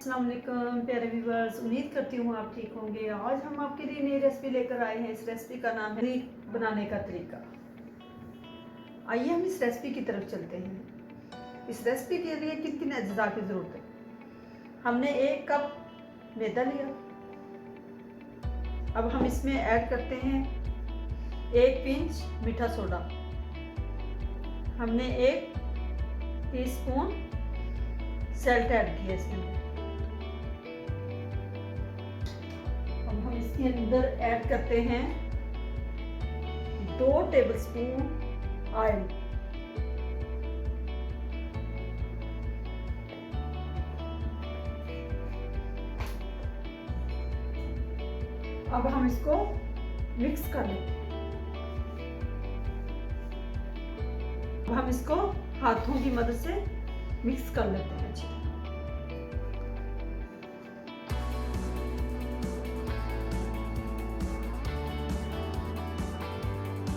अस्सलाम वालेकुम प्यारे व्यूवर्स, उम्मीद करती हूँ आप ठीक होंगे। आज हम आपके लिए नई रेसिपी लेकर आए हैं। इस रेसिपी का नाम है बनाने का तरीका। आइए हम इस रेसिपी की तरफ चलते हैं। इस रेसिपी के लिए किन किन अज्जा की ज़रूरत है। हमने 1 कप मैदा लिया। अब हम इसमें ऐड करते हैं 1 पिंच मीठा सोडा। हमने 1 टीस्पून सॉल्ट ऐड किया इसके अंदर। अब हम इसके अंदर ऐड करते हैं 2 टेबलस्पून ऑयल। अब हम इसको मिक्स कर लेते हैं। अब हम इसको हाथों की मदद से मिक्स कर लेते हैं अच्छी तरह।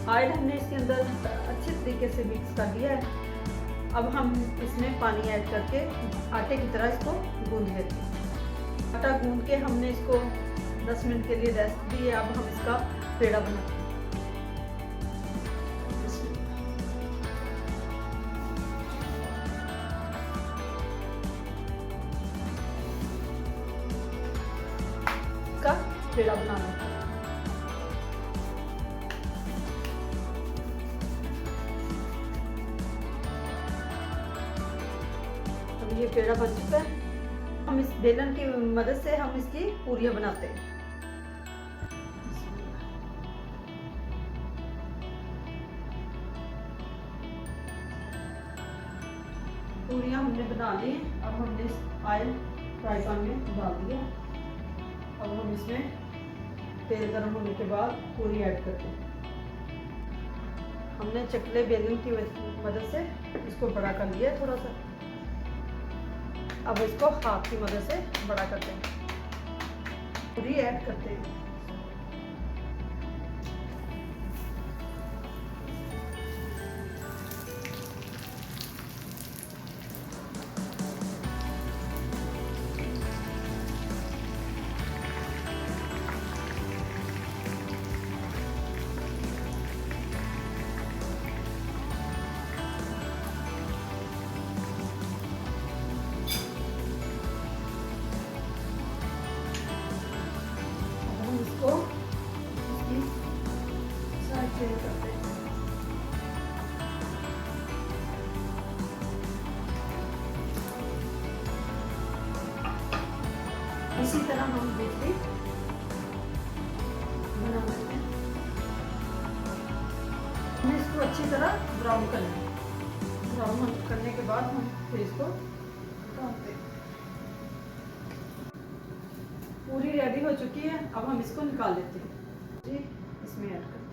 ऑयल हमने इसके अंदर अच्छे तरीके से मिक्स कर दिया है। अब हम इसमें पानी ऐड करके आटे की तरह इसको गूंद लेते हैं। आटा गूंद के हमने इसको 10 मिनट के लिए रेस्ट दी है। अब हम इसका पेड़ा बनाते हैं। इसका पेड़ा बनाना है। ये पेड़ा बन चुका है। हम इस बेलन की मदद से हम इसकी पूरियां बनाते हैं। पूरियां हमने बना ली। अब हमने इस ऑयल फ्राई पैन में डाल दिया। अब हम इसमें तेल गर्म होने के बाद पूरी ऐड करते हैं। हमने चकले बेलन की मदद से इसको बड़ा कर लिया थोड़ा सा। अब इसको हाथ की मदद से बड़ा करते हैं। पूरी ऐड करते हैं। इसको इसकी साइड चेंज करते हैं। इसी तरह हम दूसरी बना लेते हैं। हम इसको अच्छी तरह ब्राउन कर लेंगे। ब्राउन करने के बाद हम फिर इसको डालते हैं। पूरी रेडी हो चुकी है। अब हम इसको निकाल लेते हैं जी। इसमें ऐड करते हैं।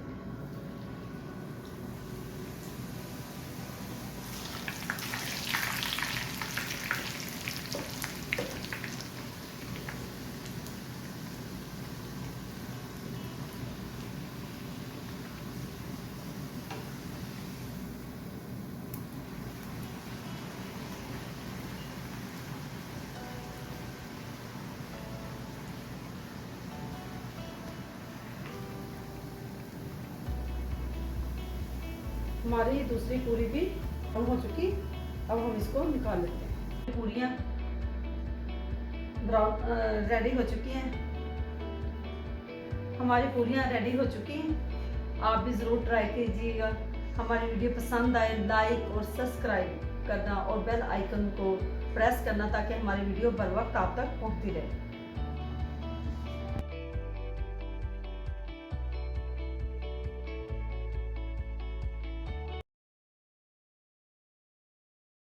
हमारी दूसरी पूरी भी हो चुकी। अब हम इसको निकाल लेते हैं। पूरियाँ रेडी हो चुकी हैं। हमारी पूरियाँ रेडी हो चुकी हैं। आप भी ज़रूर ट्राई कीजिएगा। हमारी वीडियो पसंद आए लाइक और सब्सक्राइब करना और बेल आइकन को प्रेस करना ताकि हमारी वीडियो बर वक्त आप तक पहुँचती रहे।